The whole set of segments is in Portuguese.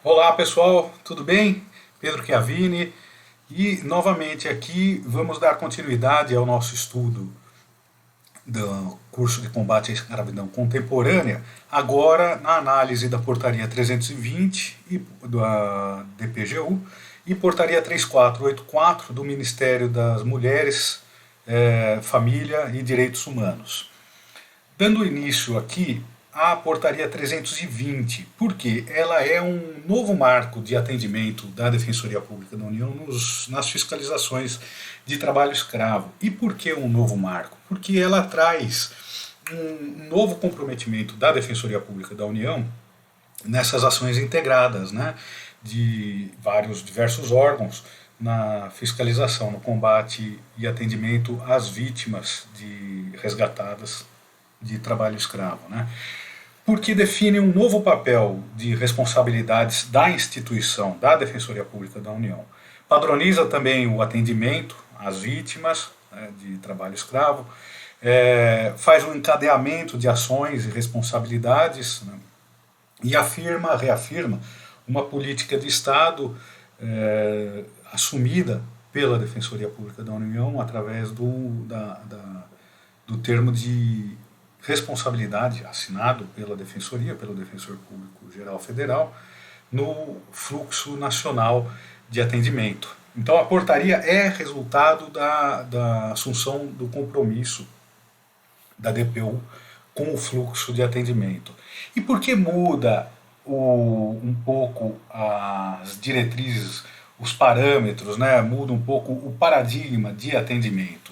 Olá pessoal, tudo bem? Pedro Chiavini e novamente aqui vamos dar continuidade ao nosso estudo do curso de combate à escravidão contemporânea, agora na análise da portaria 320 da DPGU e portaria 3484 do Ministério das Mulheres, Família e Direitos Humanos. Dando início aqui à portaria 320, porque ela é um novo marco de atendimento da Defensoria Pública da União nas fiscalizações de trabalho escravo. E por que um novo marco? Porque ela traz um novo comprometimento da Defensoria Pública da União nessas ações integradas, né, de diversos órgãos na fiscalização, no combate e atendimento às vítimas resgatadas de trabalho escravo, né? Porque define um novo papel de responsabilidades da instituição, da Defensoria Pública da União. Padroniza também o atendimento às vítimas, né, de trabalho escravo, faz um encadeamento de ações e responsabilidades, né, e reafirma uma política de Estado assumida pela Defensoria Pública da União através do termo de responsabilidade assinado pela Defensoria, pelo Defensor Público Geral Federal, no fluxo nacional de atendimento. Então a portaria é resultado da assunção do compromisso da DPU com o fluxo de atendimento. E por que muda um pouco as diretrizes, os parâmetros, né? Muda um pouco o paradigma de atendimento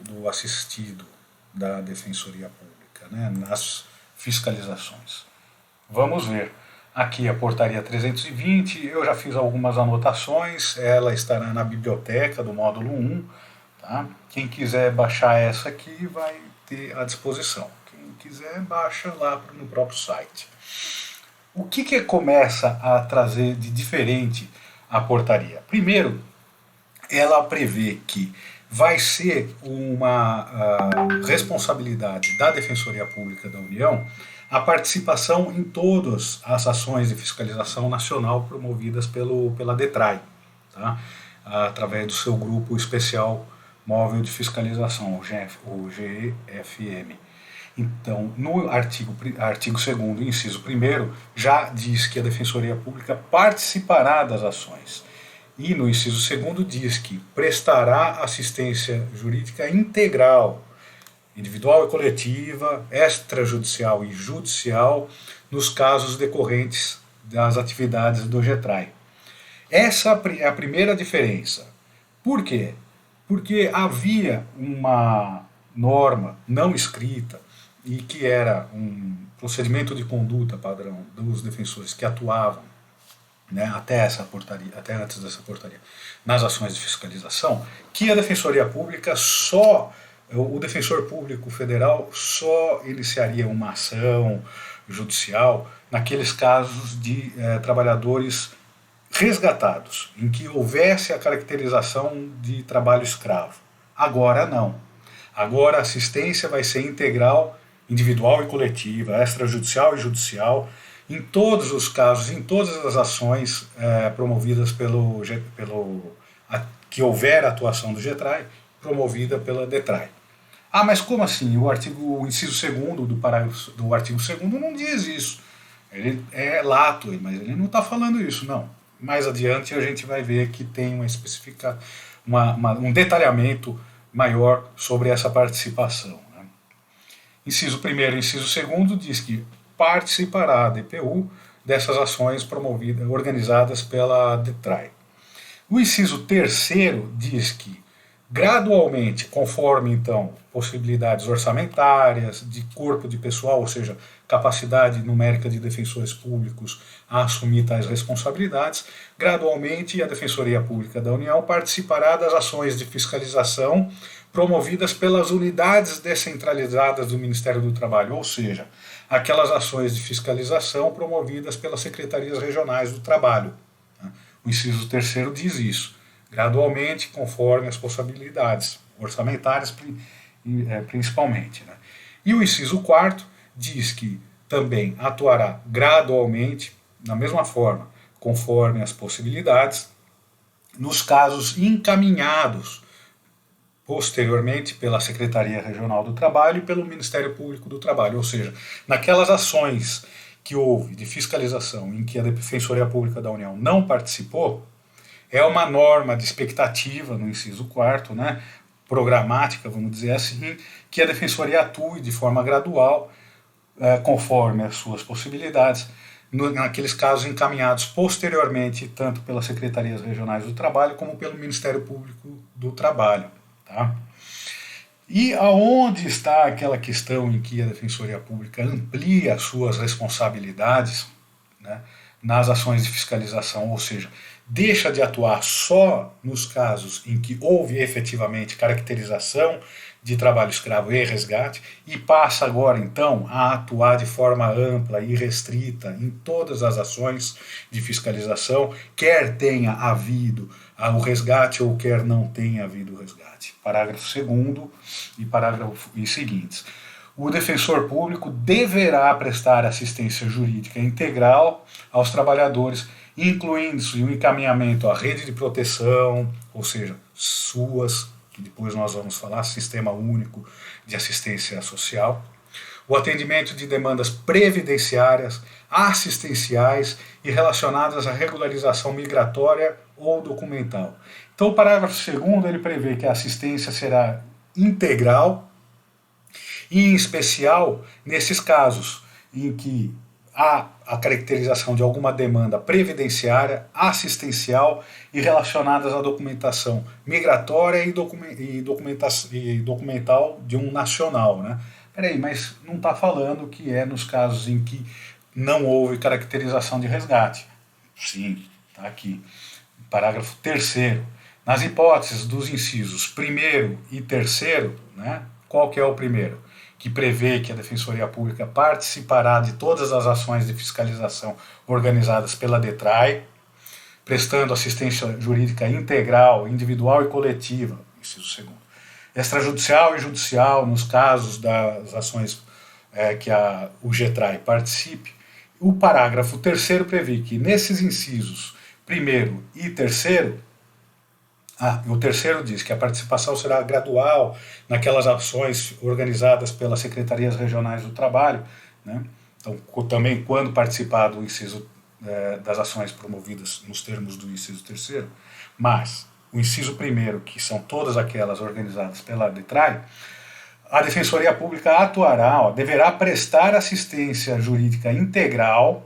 do assistido da Defensoria Pública, né, nas fiscalizações. Vamos ver. Aqui a portaria 320, eu já fiz algumas anotações, ela estará na biblioteca do módulo 1. Tá? Quem quiser baixar essa aqui vai ter à disposição. Quem quiser, baixa lá no próprio site. O que começa a trazer de diferente a portaria? Primeiro, ela prevê que vai ser uma responsabilidade da Defensoria Pública da União a participação em todas as ações de fiscalização nacional promovidas pela DETRAI, tá? Através do seu grupo especial móvel de fiscalização, o GFM. Então, no artigo 2º, inciso 1º, já diz que a Defensoria Pública participará das ações. E no inciso 2º diz que prestará assistência jurídica integral, individual e coletiva, extrajudicial e judicial, nos casos decorrentes das atividades do GETRAI. Essa é a primeira diferença. Por quê? Porque havia uma norma não escrita e que era um procedimento de conduta padrão dos defensores que atuavam, né, até antes dessa portaria, nas ações de fiscalização, que a Defensoria Pública o Defensor Público Federal só iniciaria uma ação judicial naqueles casos de trabalhadores resgatados, em que houvesse a caracterização de trabalho escravo. Agora não. Agora a assistência vai ser integral, individual e coletiva, extrajudicial e judicial, em todos os casos, em todas as ações promovidas que houver atuação do GETRAI, promovida pela DETRAI. Ah, mas como assim? O inciso 2º do artigo 2º não diz isso. Ele é lato, mas ele não está falando isso, não. Mais adiante a gente vai ver que tem um detalhamento maior sobre essa participação. Né? Inciso 1º e inciso 2º diz que participará a DPU dessas ações organizadas pela DETRAI. O inciso 3º diz que, gradualmente, conforme então possibilidades orçamentárias, de corpo de pessoal, ou seja, capacidade numérica de defensores públicos a assumir tais responsabilidades, gradualmente a Defensoria Pública da União participará das ações de fiscalização promovidas pelas unidades descentralizadas do Ministério do Trabalho, ou seja, aquelas ações de fiscalização promovidas pelas secretarias regionais do trabalho. O inciso 3º diz isso, gradualmente, conforme as possibilidades orçamentárias, principalmente. E o inciso 4º diz que também atuará gradualmente da mesma forma, conforme as possibilidades, nos casos encaminhados posteriormente pela Secretaria Regional do Trabalho e pelo Ministério Público do Trabalho, ou seja, naquelas ações que houve de fiscalização em que a Defensoria Pública da União não participou, é uma norma de expectativa no inciso 4º, né, programática, vamos dizer assim, que a Defensoria atue de forma gradual, conforme as suas possibilidades, naqueles casos encaminhados posteriormente, tanto pelas Secretarias Regionais do Trabalho, como pelo Ministério Público do Trabalho. Tá? E aonde está aquela questão em que a Defensoria Pública amplia suas responsabilidades, né, nas ações de fiscalização, ou seja, deixa de atuar só nos casos em que houve efetivamente caracterização de trabalho escravo e resgate e passa agora então a atuar de forma ampla e restrita em todas as ações de fiscalização, quer tenha havido o resgate ou quer não tenha havido o resgate. Parágrafo 2º e parágrafo seguintes. O defensor público deverá prestar assistência jurídica integral aos trabalhadores, incluindo-se o encaminhamento à rede de proteção, ou seja, SUAS, que depois nós vamos falar, Sistema Único de Assistência Social, o atendimento de demandas previdenciárias, assistenciais e relacionadas à regularização migratória ou documental. Então o parágrafo 2º ele prevê que a assistência será integral, e em especial nesses casos em que há a caracterização de alguma demanda previdenciária, assistencial e relacionadas à documentação migratória e documental de um nacional. Né? Peraí, mas não está falando que é nos casos em que não houve caracterização de resgate. Sim, está aqui. Parágrafo 3º. Nas hipóteses dos incisos 1º e 3º, né, qual que é o primeiro? Que prevê que a Defensoria Pública participará de todas as ações de fiscalização organizadas pela DETRAI, prestando assistência jurídica integral, individual e coletiva, inciso 2º. Extrajudicial e judicial, nos casos das ações que o GETRAI participe. O parágrafo 3º prevê que nesses incisos 1º e 3º, o 3º diz que a participação será gradual naquelas ações organizadas pelas secretarias regionais do trabalho, né? Então, também quando participar do inciso das ações promovidas nos termos do inciso 3º, mas o inciso 1º, que são todas aquelas organizadas pela DETRAI, a Defensoria Pública atuará, deverá prestar assistência jurídica integral,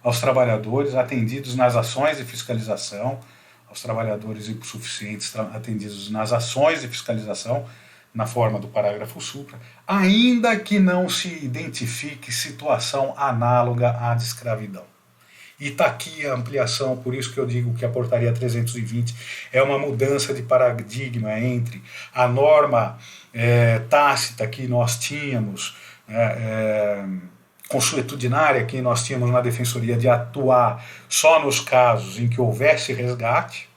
aos trabalhadores atendidos nas ações de fiscalização, aos trabalhadores hipossuficientes atendidos nas ações de fiscalização, na forma do parágrafo supra, ainda que não se identifique situação análoga à de escravidão. E está aqui a ampliação, por isso que eu digo que a portaria 320 é uma mudança de paradigma entre a norma tácita que nós tínhamos, consuetudinária que nós tínhamos na Defensoria de atuar só nos casos em que houvesse resgate.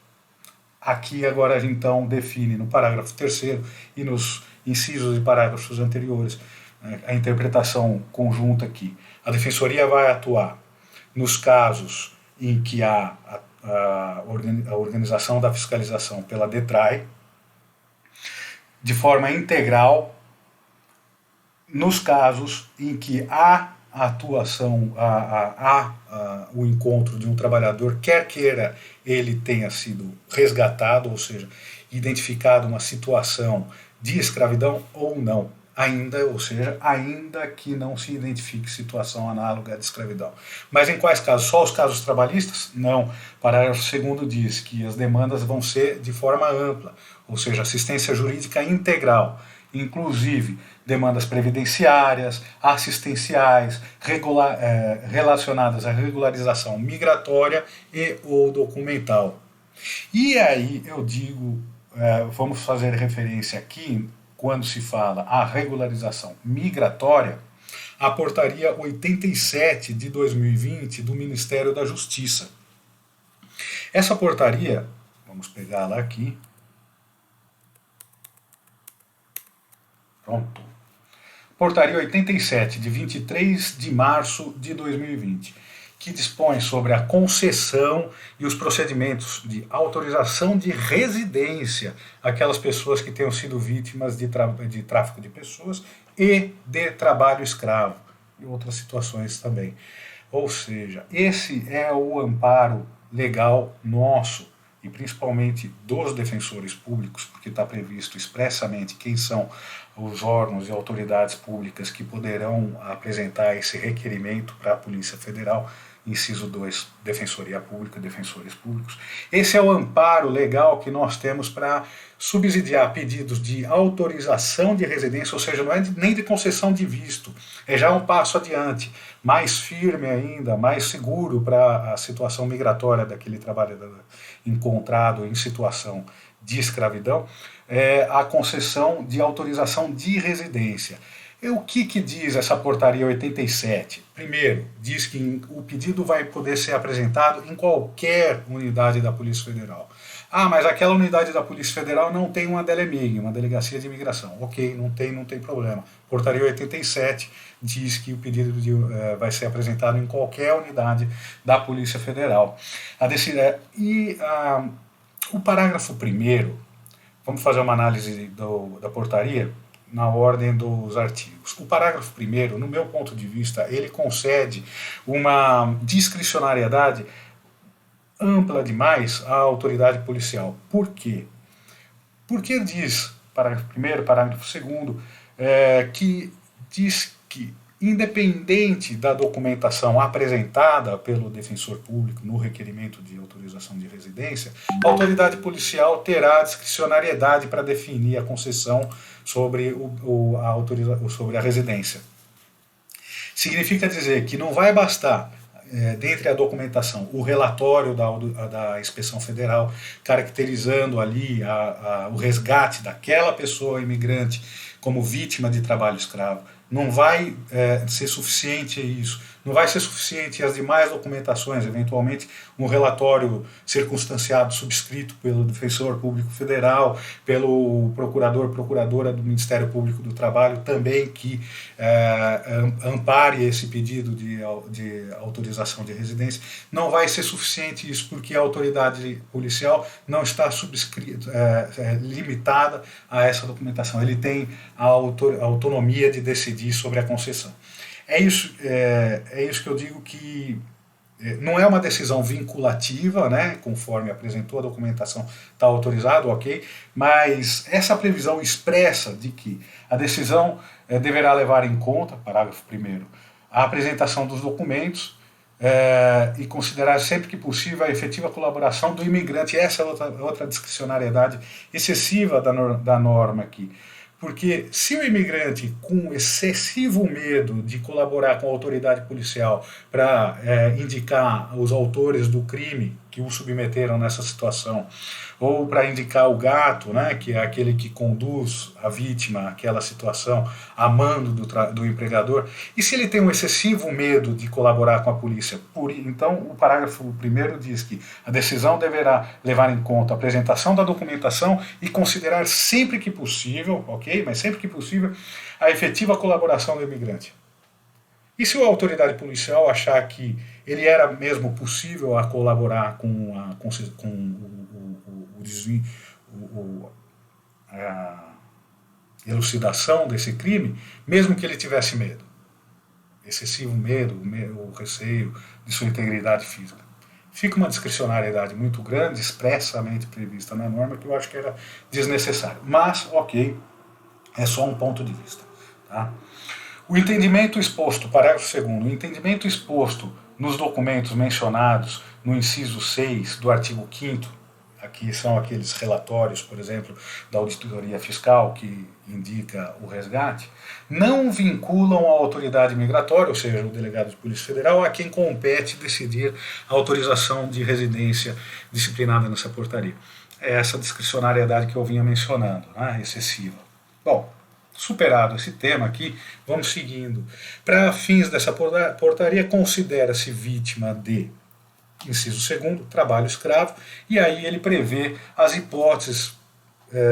Aqui agora a gente então define no parágrafo 3º e nos incisos e parágrafos anteriores a interpretação conjunta aqui. A Defensoria vai atuar nos casos em que há a organização da fiscalização pela DETRAI, de forma integral, nos casos em que há a atuação, o encontro de um trabalhador, quer queira ele tenha sido resgatado, ou seja, identificado uma situação de escravidão ou não, ainda que não se identifique situação análoga de escravidão. Mas em quais casos? Só os casos trabalhistas? Não. O parágrafo 2º diz que as demandas vão ser de forma ampla, ou seja, assistência jurídica integral, inclusive demandas previdenciárias, assistenciais, relacionadas à regularização migratória e ou documental. E aí eu digo, vamos fazer referência aqui, quando se fala a regularização migratória, a portaria 87 de 2020 do Ministério da Justiça. Essa portaria, vamos pegá-la aqui. Pronto. Portaria 87, de 23 de março de 2020, que dispõe sobre a concessão e os procedimentos de autorização de residência àquelas pessoas que tenham sido vítimas de tráfico de pessoas e de trabalho escravo, e outras situações também. Ou seja, esse é o amparo legal nosso, e principalmente dos defensores públicos, porque está previsto expressamente quem são os órgãos e autoridades públicas que poderão apresentar esse requerimento para a Polícia Federal, inciso 2, Defensoria Pública, defensores públicos. Esse é o amparo legal que nós temos para subsidiar pedidos de autorização de residência, ou seja, não é nem de concessão de visto, é já um passo adiante, mais firme ainda, mais seguro para a situação migratória daquele trabalhador encontrado em situação de escravidão, a concessão de autorização de residência. E o que diz essa portaria 87? Primeiro, diz que o pedido vai poder ser apresentado em qualquer unidade da Polícia Federal. Ah, mas aquela unidade da Polícia Federal não tem uma DELEMIG, uma Delegacia de Imigração. Ok, não tem problema. Portaria 87 diz que o pedido vai ser apresentado em qualquer unidade da Polícia Federal. O parágrafo 1º, vamos fazer uma análise da portaria na ordem dos artigos. O parágrafo 1º, no meu ponto de vista, ele concede uma discricionariedade ampla demais à autoridade policial. Por quê? Porque diz, parágrafo 1º, parágrafo 2º, que diz que, independente da documentação apresentada pelo defensor público no requerimento de autorização de residência, a autoridade policial terá discricionariedade para definir a concessão sobre a residência. Significa dizer que não vai bastar, dentre a documentação, o relatório da Inspeção Federal, caracterizando ali o resgate daquela pessoa imigrante como vítima de trabalho escravo. Não vai ser suficiente isso, não vai ser suficiente as demais documentações, eventualmente um relatório circunstanciado, subscrito pelo Defensor Público Federal, pelo procuradora do Ministério Público do Trabalho, também que ampare esse pedido de autorização de residência. Não vai ser suficiente isso, porque a autoridade policial não está limitada a essa documentação, ele tem a autonomia de decidir sobre a concessão. É isso que eu digo, que não é uma decisão vinculativa, né, conforme apresentou a documentação, está autorizado, ok, mas essa previsão expressa de que a decisão deverá levar em conta, parágrafo 1º, a apresentação dos documentos e considerar sempre que possível a efetiva colaboração do imigrante. Essa é outra discricionariedade excessiva da norma aqui. Porque se o imigrante, com excessivo medo de colaborar com a autoridade policial para indicar os autores do crime que o submeteram nessa situação, ou para indicar o gato, né, que é aquele que conduz a vítima àquela situação, a mando do empregador, e se ele tem um excessivo medo de colaborar com a polícia, então o parágrafo 1º diz que a decisão deverá levar em conta a apresentação da documentação e considerar sempre que possível, ok, mas sempre que possível, a efetiva colaboração do imigrante. E se a autoridade policial achar que ele era mesmo possível a colaborar com a elucidação desse crime, mesmo que ele tivesse medo, excessivo medo, o receio de sua integridade física, fica uma discricionariedade muito grande, expressamente prevista na norma, que eu acho que era desnecessário. Mas, ok, é só um ponto de vista. Tá? O entendimento exposto, parágrafo 2º, o entendimento exposto nos documentos mencionados no inciso 6 do artigo 5º, aqui são aqueles relatórios, por exemplo, da auditoria fiscal que indica o resgate, não vinculam a autoridade migratória, ou seja, o delegado de Polícia Federal, a quem compete decidir a autorização de residência disciplinada nessa portaria. É essa discricionariedade que eu vinha mencionando, né, excessiva. Bom, superado esse tema aqui, vamos seguindo. Para fins dessa portaria, considera-se vítima de, inciso 2º, trabalho escravo, e aí ele prevê as hipóteses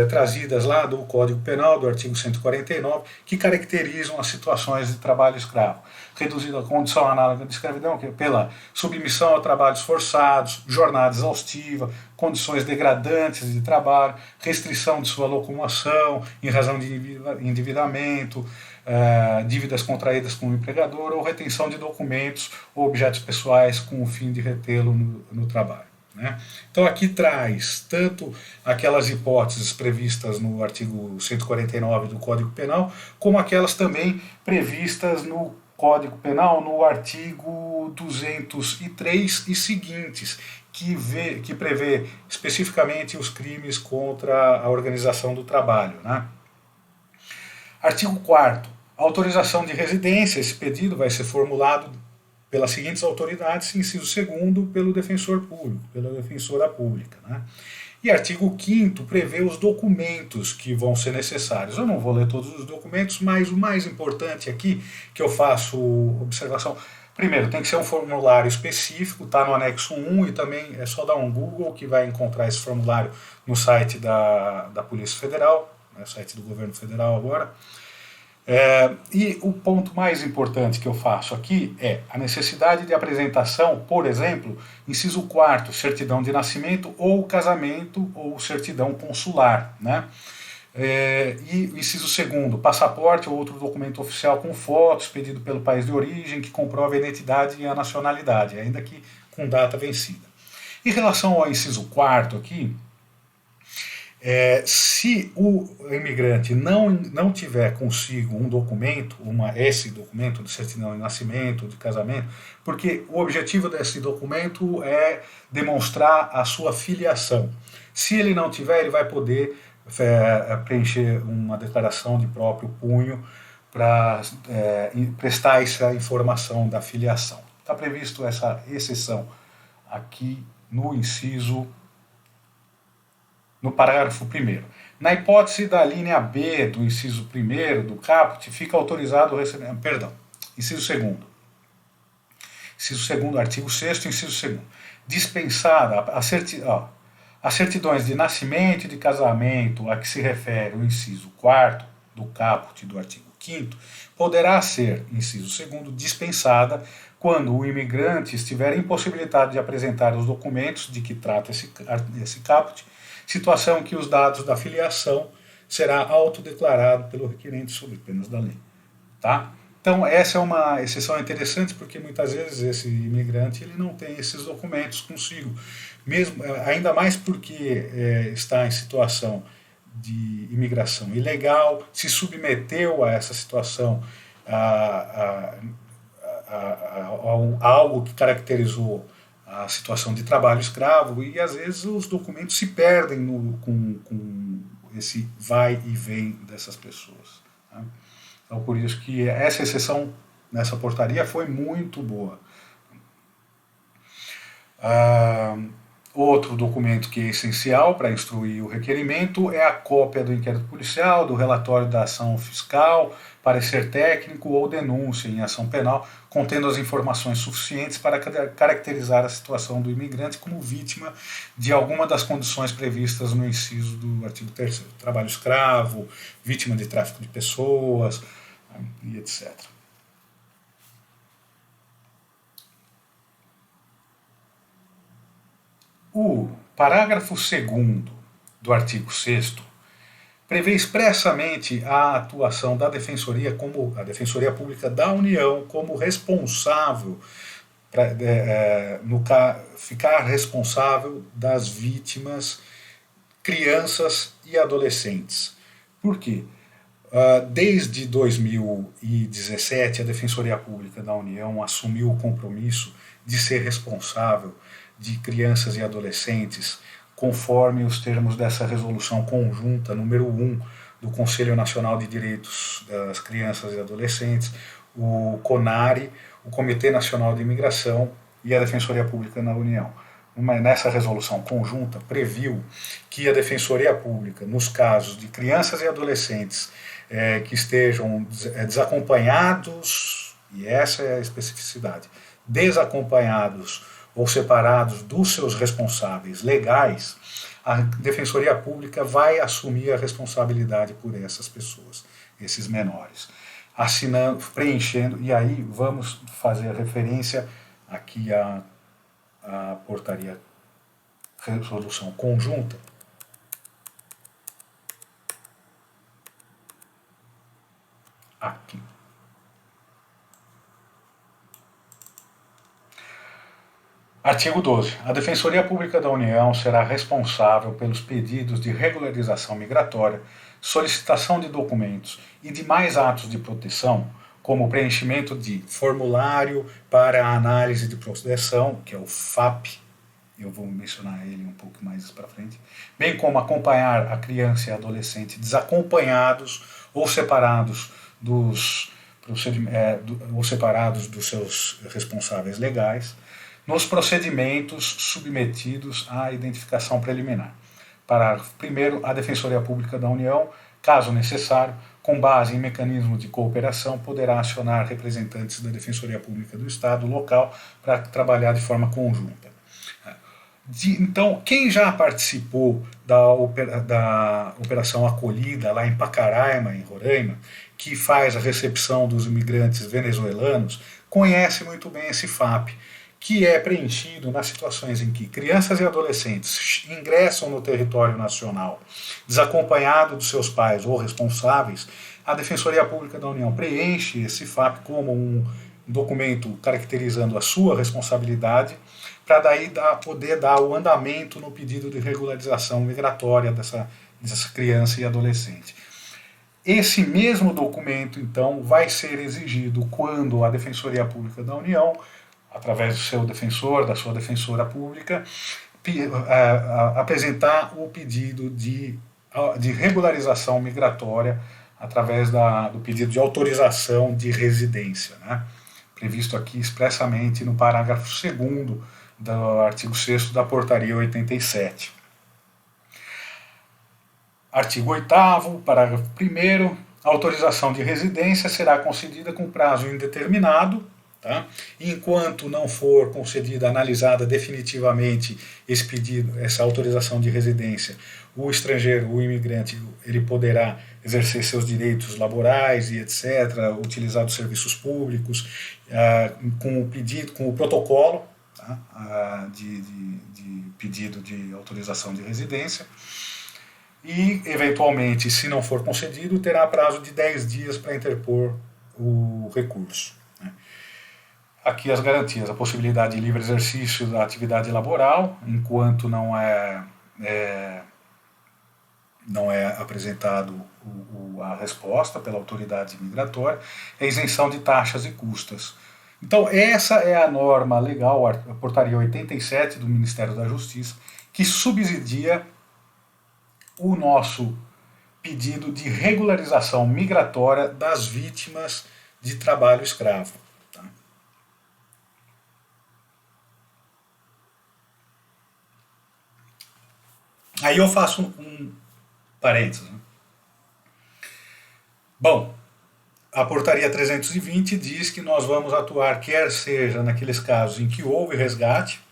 trazidas lá do Código Penal, do artigo 149, que caracterizam as situações de trabalho escravo. Reduzido à condição análoga de escravidão, que é pela submissão a trabalhos forçados, jornada exaustiva, condições degradantes de trabalho, restrição de sua locomoção em razão de endividamento, dívidas contraídas com o empregador ou retenção de documentos ou objetos pessoais com o fim de retê-lo no trabalho. Né? Então aqui traz tanto aquelas hipóteses previstas no artigo 149 do Código Penal, como aquelas também previstas no Código Penal no artigo 203 e seguintes, que prevê especificamente os crimes contra a organização do trabalho. Né? Artigo 4º. Autorização de residência. Esse pedido vai ser formulado pelas seguintes autoridades, inciso 2º, pelo defensor público, pela defensora pública. Né? E artigo 5º prevê os documentos que vão ser necessários. Eu não vou ler todos os documentos, mas o mais importante aqui, que eu faço observação, primeiro, tem que ser um formulário específico, está no anexo 1, e também é só dar um Google que vai encontrar esse formulário no site da Polícia Federal, no site do governo federal agora. E o ponto mais importante que eu faço aqui é a necessidade de apresentação, por exemplo, inciso 4º, certidão de nascimento ou casamento ou certidão consular. Né? E inciso 2º, passaporte ou outro documento oficial com fotos, pedido pelo país de origem, que comprove a identidade e a nacionalidade, ainda que com data vencida. Em relação ao inciso 4º aqui, se o imigrante não tiver consigo um documento, esse documento de certidão de nascimento, de casamento, porque o objetivo desse documento é demonstrar a sua filiação. Se ele não tiver, ele vai poder preencher uma declaração de próprio punho para prestar essa informação da filiação. Está previsto essa exceção aqui no parágrafo 1º. Na hipótese da linha B do inciso 1º do caput, fica autorizado o recebimento. Perdão, inciso 2º. Inciso 2º, artigo 6º, inciso 2º. Dispensada as certidões de nascimento e de casamento a que se refere o inciso 4º do caput do artigo 5º, poderá ser, inciso 2º, dispensada quando o imigrante estiver impossibilitado de apresentar os documentos de que trata esse caput, situação em que os dados da filiação será autodeclarado pelo requerente sob penas da lei. Tá? Então essa é uma exceção interessante, porque muitas vezes esse imigrante ele não tem esses documentos consigo, mesmo, ainda mais porque está em situação de imigração ilegal, se submeteu a essa situação, a algo que caracterizou a situação de trabalho escravo, e às vezes os documentos se perdem com esse vai e vem dessas pessoas. Tá? Então por isso que essa exceção nessa portaria foi muito boa. Outro documento que é essencial para instruir o requerimento é a cópia do inquérito policial, do relatório da ação fiscal, parecer técnico ou denúncia em ação penal, contendo as informações suficientes para caracterizar a situação do imigrante como vítima de alguma das condições previstas no inciso do artigo 3º, trabalho escravo, vítima de tráfico de pessoas, e etc. O parágrafo 2º do artigo 6º prevê expressamente a atuação da Defensoria, como a Defensoria Pública da União, como responsável, ficar responsável das vítimas, crianças e adolescentes. Por quê? Desde 2017, a Defensoria Pública da União assumiu o compromisso de ser responsável de crianças e adolescentes, conforme os termos dessa resolução conjunta número 1 do Conselho Nacional de Direitos das Crianças e Adolescentes, o CONARE, o Comitê Nacional de Imigração e a Defensoria Pública na União. Nessa resolução conjunta previu que a Defensoria Pública, nos casos de crianças e adolescentes que estejam desacompanhados, e essa é a especificidade, desacompanhados ou separados dos seus responsáveis legais, a Defensoria Pública vai assumir a responsabilidade por essas pessoas, esses menores. Assinando, preenchendo, e aí vamos fazer referência aqui à portaria resolução conjunta. Aqui. Artigo 12. A Defensoria Pública da União será responsável pelos pedidos de regularização migratória, solicitação de documentos e demais atos de proteção, como o preenchimento de formulário para a análise de proteção, que é o FAP, eu vou mencionar ele um pouco mais para frente, bem como acompanhar a criança e adolescente desacompanhados ou separados dos seus responsáveis legais, nos procedimentos submetidos à identificação preliminar. Parágrafo 1º, a Defensoria Pública da União, caso necessário, com base em mecanismo de cooperação, poderá acionar representantes da Defensoria Pública do Estado local para trabalhar de forma conjunta. Então, quem já participou da Operação Acolhida lá em Pacaraima, em Roraima, que faz a recepção dos imigrantes venezuelanos, conhece muito bem esse FAP, que é preenchido nas situações em que crianças e adolescentes ingressam no território nacional desacompanhado dos seus pais ou responsáveis. A Defensoria Pública da União preenche esse FAP como um documento caracterizando a sua responsabilidade, para daí poder dar o andamento no pedido de regularização migratória dessa criança e adolescente. Esse mesmo documento, então, vai ser exigido quando a Defensoria Pública da União, através do seu defensor, da sua defensora pública, apresentar o pedido de regularização migratória através do pedido de autorização de residência, né? Previsto aqui expressamente no parágrafo 2º do artigo 6º da portaria 87. Artigo 8º, parágrafo 1º, a autorização de residência será concedida com prazo indeterminado, tá? Enquanto não for concedida, analisada definitivamente esse pedido, essa autorização de residência, o estrangeiro, o imigrante, ele poderá exercer seus direitos laborais e etc., utilizar os serviços públicos, com o pedido, com o protocolo, tá? de pedido de autorização de residência, e, eventualmente, se não for concedido, terá prazo de 10 dias para interpor o recurso. Aqui as garantias, a possibilidade de livre exercício da atividade laboral, enquanto não é apresentado a resposta pela autoridade migratória, a isenção de taxas e custas. Então, essa é a norma legal, a portaria 87 do Ministério da Justiça, que subsidia o nosso pedido de regularização migratória das vítimas de trabalho escravo. Tá? Aí eu faço um parênteses. Né? Bom, a portaria 320 diz que nós vamos atuar quer seja naqueles casos em que houve resgate,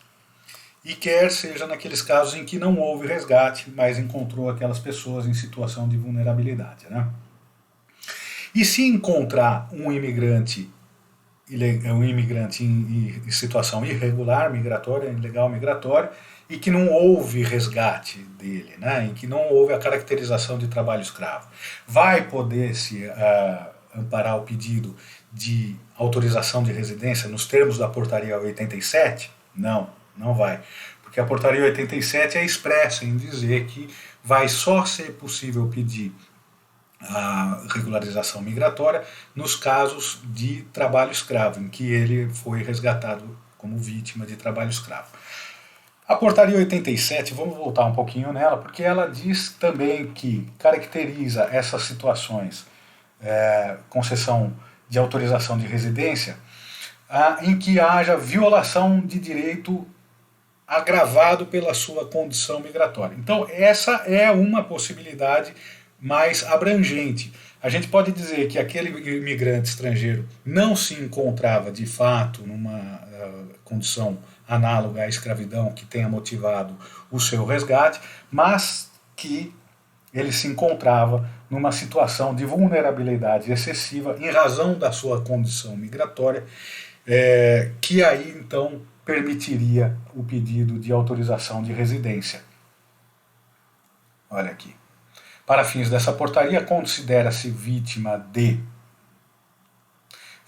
e quer seja naqueles casos em que não houve resgate, mas encontrou aquelas pessoas em situação de vulnerabilidade. Né? E se encontrar um imigrante em situação irregular migratória, ilegal migratória, e que não houve resgate dele, né? Em que não houve a caracterização de trabalho escravo, vai poder se amparar o pedido de autorização de residência nos termos da portaria 87? Não vai, porque a portaria 87 é expressa em dizer que vai só ser possível pedir a regularização migratória nos casos de trabalho escravo, em que ele foi resgatado como vítima de trabalho escravo. A portaria 87, vamos voltar um pouquinho nela, porque ela diz também que caracteriza essas situações, concessão de autorização de residência, em que haja violação de direito agravado pela sua condição migratória. Então, essa é uma possibilidade mais abrangente. A gente pode dizer que aquele imigrante estrangeiro não se encontrava de fato numa condição análoga à escravidão que tenha motivado o seu resgate, mas que ele se encontrava numa situação de vulnerabilidade excessiva em razão da sua condição migratória, que aí então permitiria o pedido de autorização de residência. Olha aqui. Para fins dessa portaria, considera-se vítima de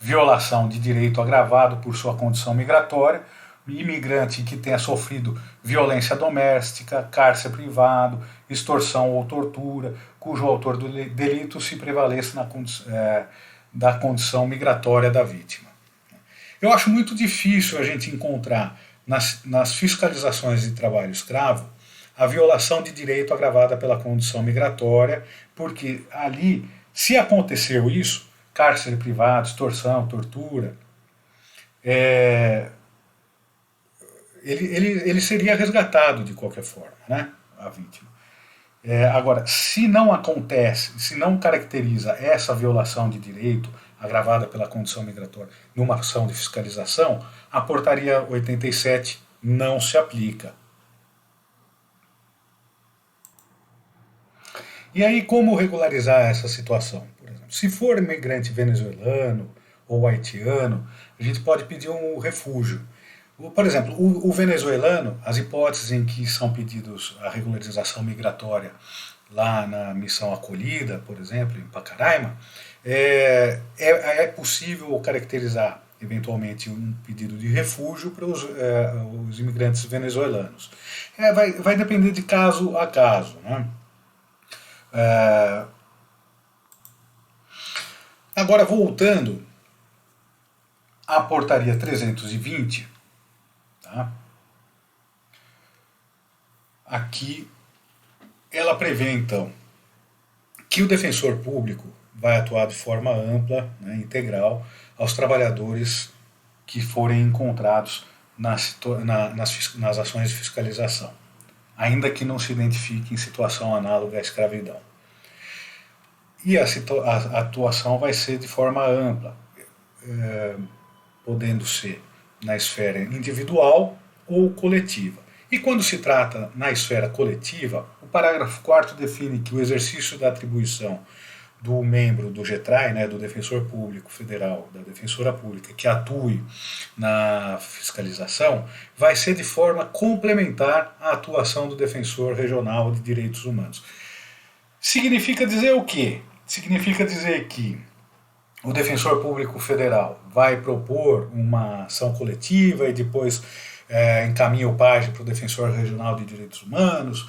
violação de direito agravado por sua condição migratória, imigrante que tenha sofrido violência doméstica, cárcere privado, extorsão ou tortura, cujo autor do delito se prevaleça da condição migratória da vítima. Eu acho muito difícil a gente encontrar nas fiscalizações de trabalho escravo a violação de direito agravada pela condição migratória, porque ali, se aconteceu isso, cárcere privado, extorsão, tortura, ele seria resgatado de qualquer forma, né, a vítima. Agora, se não acontece, se não caracteriza essa violação de direito agravada pela condição migratória numa ação de fiscalização, a portaria 87 não se aplica. E aí, como regularizar essa situação? Por exemplo, se for imigrante venezuelano ou haitiano, a gente pode pedir um refúgio. Por exemplo, o venezuelano, as hipóteses em que são pedidos a regularização migratória lá na missão acolhida, por exemplo, em Pacaraima, é possível caracterizar eventualmente um pedido de refúgio para os imigrantes venezuelanos. Vai depender de caso a caso, né? Agora, voltando à portaria 320, tá? Aqui ela prevê, então, que o defensor público vai atuar de forma ampla, né, integral, aos trabalhadores que forem encontrados nas ações de fiscalização, ainda que não se identifique em situação análoga à escravidão. E a atuação vai ser de forma ampla, podendo ser na esfera individual ou coletiva. E quando se trata na esfera coletiva, o parágrafo 4º define que o exercício da atribuição do membro do GETRAI, né, do Defensor Público Federal, da Defensora Pública, que atue na fiscalização, vai ser de forma complementar à atuação do Defensor Regional de Direitos Humanos. Significa dizer o quê? Significa dizer que o Defensor Público Federal vai propor uma ação coletiva e depois encaminha o PAGE para o Defensor Regional de Direitos Humanos.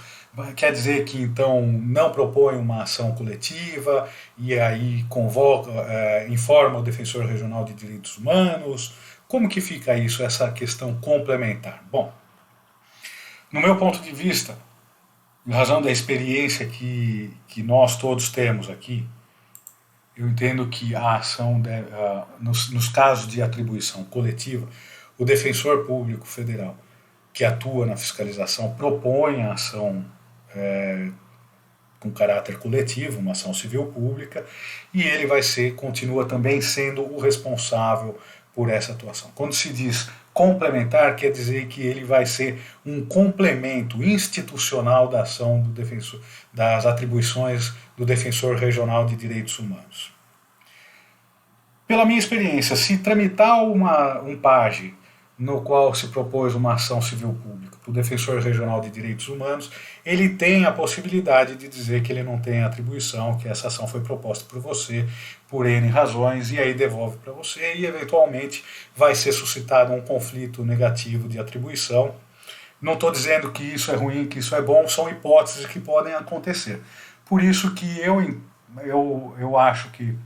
Quer dizer que então não propõe uma ação coletiva e aí informa o Defensor Regional de Direitos Humanos. Como que fica isso, essa questão complementar? Bom, no meu ponto de vista, em razão da experiência que nós todos temos aqui, eu entendo que a ação, nos casos de atribuição coletiva, o Defensor Público Federal, que atua na fiscalização, propõe a ação com caráter coletivo, uma ação civil pública, e ele continua também sendo o responsável por essa atuação. Quando se diz complementar, quer dizer que ele vai ser um complemento institucional da ação do defensor, das atribuições do Defensor Regional de Direitos Humanos. Pela minha experiência, se tramitar um PAGE no qual se propôs uma ação civil pública para o Defensor Regional de Direitos Humanos, ele tem a possibilidade de dizer que ele não tem atribuição, que essa ação foi proposta por você, por N razões, e aí devolve para você, e eventualmente vai ser suscitado um conflito negativo de atribuição. Não estou dizendo que isso é ruim, que isso é bom, são hipóteses que podem acontecer. Por isso que eu acho que,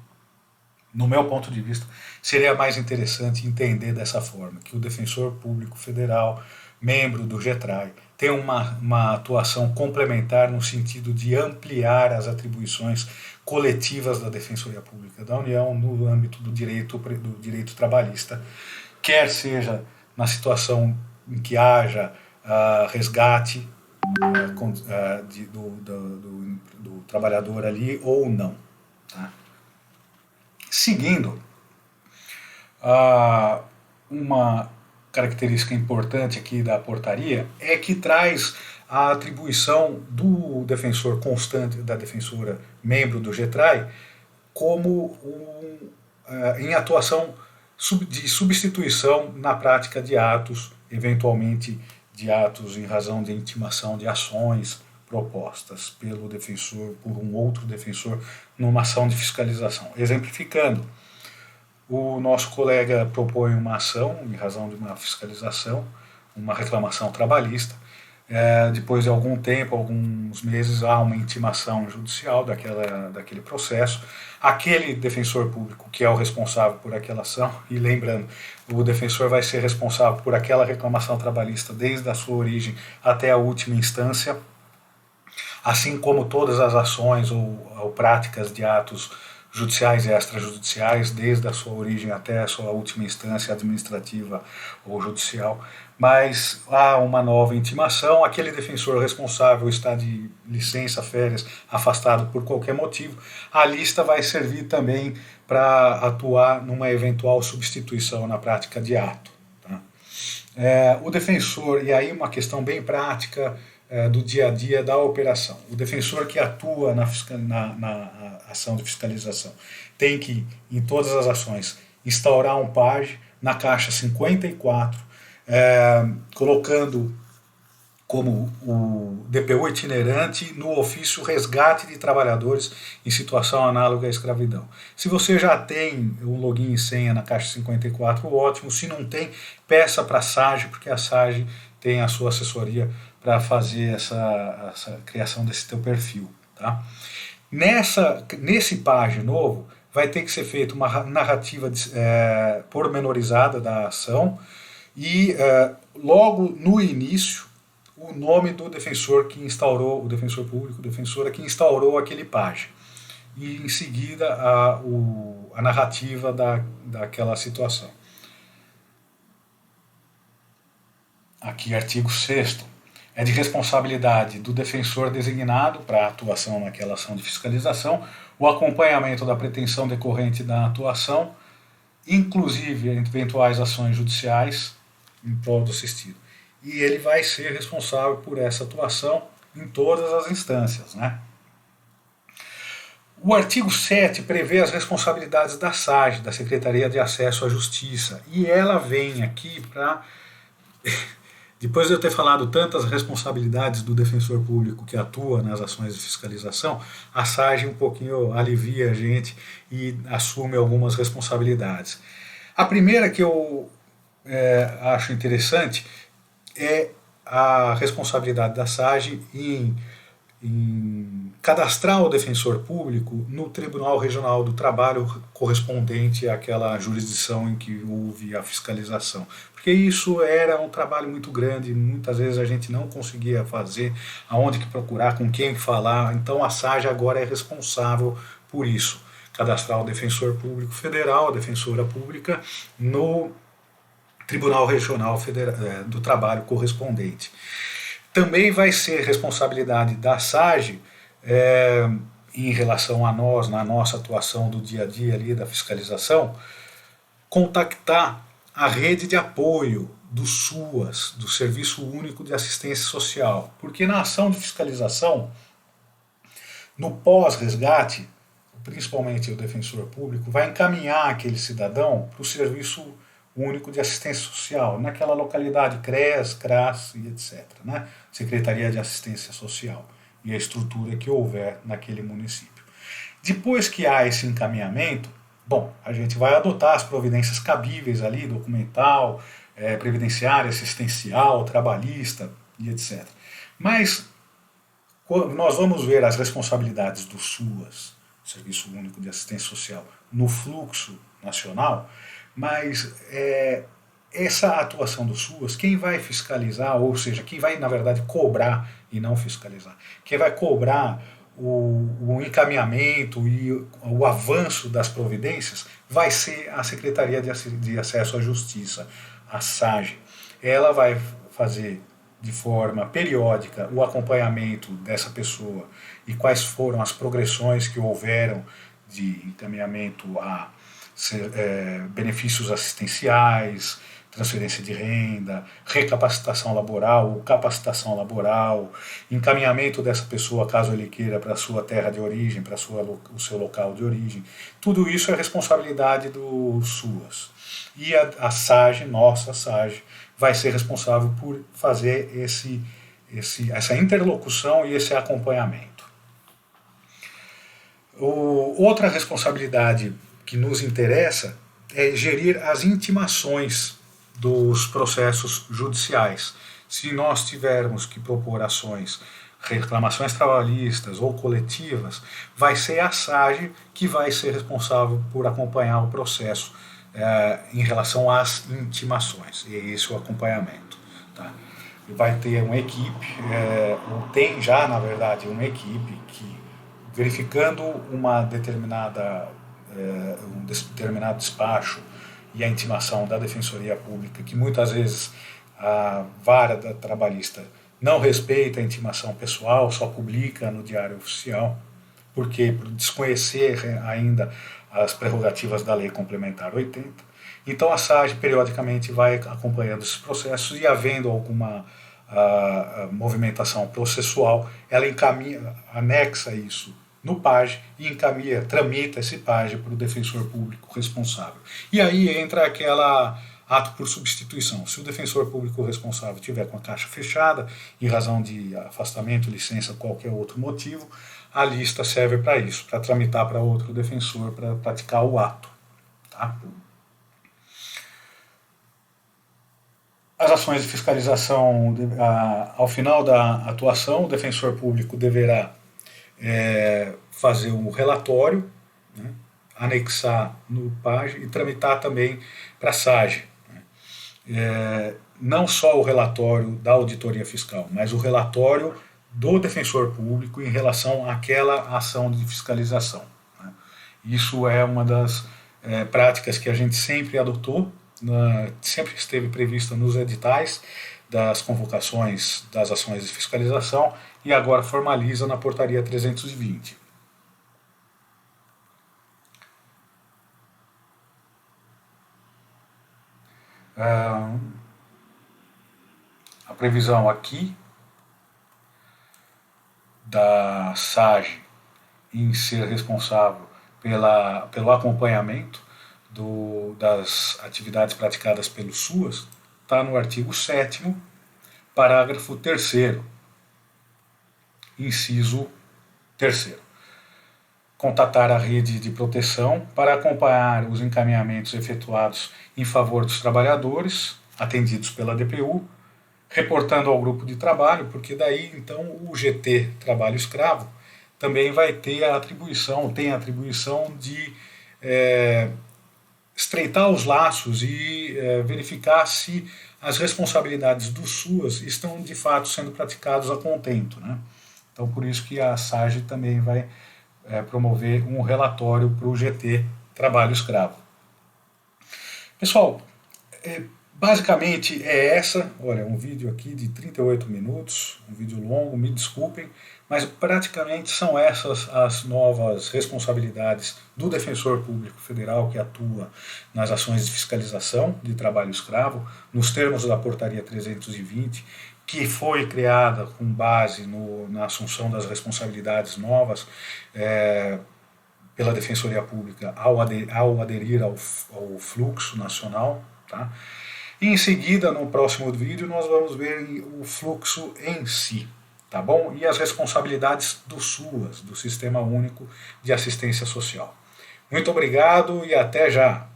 no meu ponto de vista, seria mais interessante entender dessa forma, que o Defensor Público Federal, membro do GETRAI, tem uma atuação complementar no sentido de ampliar as atribuições coletivas da Defensoria Pública da União no âmbito do direito trabalhista, quer seja na situação em que haja resgate do trabalhador ali ou não. Tá? Seguindo, uma característica importante aqui da portaria é que traz a atribuição do defensor constante, da defensora membro do GETRAI, como em atuação de substituição na prática de atos, eventualmente de atos em razão de intimação de ações propostas pelo defensor, por um outro defensor, numa ação de fiscalização. Exemplificando, o nosso colega propõe uma ação em razão de uma fiscalização, uma reclamação trabalhista. Depois de algum tempo, alguns meses, há uma intimação judicial daquele processo. Aquele defensor público que é o responsável por aquela ação, e lembrando, o defensor vai ser responsável por aquela reclamação trabalhista desde a sua origem até a última instância, assim como todas as ações ou práticas de atos judiciais e extrajudiciais, desde a sua origem até a sua última instância administrativa ou judicial. Mas há uma nova intimação, aquele defensor responsável está de licença, férias, afastado por qualquer motivo, a lista vai servir também para atuar numa eventual substituição na prática de ato. Tá? O defensor, e aí uma questão bem prática do dia a dia da operação, o defensor que atua na ação de fiscalização tem que, em todas as ações, instaurar um PAGE na caixa 54, colocando como o DPU itinerante no ofício resgate de trabalhadores em situação análoga à escravidão. Se você já tem um login e senha na caixa 54, ótimo. Se não tem, peça para a SAGE, porque a SAGE tem a sua assessoria para fazer essa criação desse teu perfil. Tá? Nesse PAGE novo, vai ter que ser feita uma narrativa pormenorizada da ação e logo no início o nome do defensor que instaurou, o defensor público, defensora que instaurou aquele PAGE. E em seguida a narrativa daquela situação. Aqui, artigo 6º. É de responsabilidade do defensor designado para a atuação naquela ação de fiscalização o acompanhamento da pretensão decorrente da atuação, inclusive eventuais ações judiciais em prol do assistido. E ele vai ser responsável por essa atuação em todas as instâncias. Né? O artigo 7 prevê as responsabilidades da SAGE, da Secretaria de Acesso à Justiça, e ela vem aqui para... Depois de eu ter falado tantas responsabilidades do defensor público que atua nas ações de fiscalização, a SAGE um pouquinho alivia a gente e assume algumas responsabilidades. A primeira que eu acho interessante é a responsabilidade da SAGE em cadastrar o defensor público no Tribunal Regional do Trabalho correspondente àquela jurisdição em que houve a fiscalização. Porque isso era um trabalho muito grande, muitas vezes a gente não conseguia fazer, aonde que procurar, com quem falar, então a SAGE agora é responsável por isso, cadastrar o defensor público federal, a defensora pública, no Tribunal Regional do Trabalho correspondente. Também vai ser responsabilidade da SAGE, em relação a nós, na nossa atuação do dia a dia ali da fiscalização, contactar a rede de apoio do SUAS, do Serviço Único de Assistência Social, porque na ação de fiscalização, no pós-resgate, principalmente o defensor público, vai encaminhar aquele cidadão para o Serviço Único de Assistência Social, naquela localidade, CREAS, CRAS e etc. Né? Secretaria de Assistência Social e a estrutura que houver naquele município. Depois que há esse encaminhamento, bom, a gente vai adotar as providências cabíveis ali, documental, previdenciária, assistencial, trabalhista e etc. Mas nós vamos ver as responsabilidades do SUAS, Serviço Único de Assistência Social, no fluxo nacional, mas essa atuação do SUAS, quem vai fiscalizar, ou seja, quem vai, na verdade, cobrar e não fiscalizar, quem vai cobrar o encaminhamento e o avanço das providências vai ser a Secretaria de Acesso à Justiça, a SAGE. Ela vai fazer de forma periódica o acompanhamento dessa pessoa e quais foram as progressões que houveram de encaminhamento a benefícios assistenciais, transferência de renda, recapacitação laboral ou capacitação laboral, encaminhamento dessa pessoa, caso ele queira, para a sua terra de origem, para o seu local de origem. Tudo isso é responsabilidade do SUAS. E a SAGE, nossa SAGE, vai ser responsável por fazer essa interlocução e esse acompanhamento. Outra responsabilidade que nos interessa é gerir as intimações dos processos judiciais. Se nós tivermos que propor ações, reclamações trabalhistas ou coletivas, vai ser a SAGE que vai ser responsável por acompanhar o processo em relação às intimações, e esse é o acompanhamento. Tá? Vai ter uma equipe, ou tem já, na verdade, uma equipe que, verificando um determinado despacho e a intimação da Defensoria Pública, que muitas vezes a vara trabalhista não respeita a intimação pessoal, só publica no Diário Oficial, porque por desconhecer ainda as prerrogativas da Lei Complementar 80. Então a SAGE periodicamente vai acompanhando esses processos e, havendo alguma movimentação processual, ela encaminha, anexa isso no PAGE e encaminha, tramita esse PAGE para o defensor público responsável. E aí entra aquela ato por substituição. Se o defensor público responsável tiver com a caixa fechada, em razão de afastamento, licença, qualquer outro motivo, a lista serve para isso, para tramitar para outro defensor para praticar o ato. Tá? As ações de fiscalização, ao final da atuação, o defensor público deverá fazer um relatório, né, anexar no PAGE e tramitar também para a SAGE. Né. Não só o relatório da auditoria fiscal, mas o relatório do defensor público em relação àquela ação de fiscalização. Né. Isso é uma das práticas que a gente sempre adotou, sempre esteve prevista nos editais das convocações das ações de fiscalização e agora formaliza na portaria 320. A previsão aqui da SAGE em ser responsável pelo acompanhamento das atividades praticadas pelo SUAS está no artigo 7º, parágrafo 3º, inciso 3º. Contatar a rede de proteção para acompanhar os encaminhamentos efetuados em favor dos trabalhadores atendidos pela DPU, reportando ao grupo de trabalho, porque daí então o GT Trabalho Escravo também vai ter tem a atribuição de estreitar os laços e verificar se as responsabilidades do SUAS estão de fato sendo praticadas a contento. Né? Então por isso que a SAGE também vai promover um relatório para o GT Trabalho Escravo. Pessoal, basicamente olha, um vídeo aqui de 38 minutos, um vídeo longo, me desculpem, mas praticamente são essas as novas responsabilidades do Defensor Público Federal que atua nas ações de fiscalização de trabalho escravo, nos termos da portaria 320, que foi criada com base na assunção das responsabilidades novas pela Defensoria Pública ao aderir ao fluxo nacional. Tá? E em seguida, no próximo vídeo, nós vamos ver o fluxo em si, tá bom? E as responsabilidades do SUAS, do Sistema Único de Assistência Social. Muito obrigado e até já!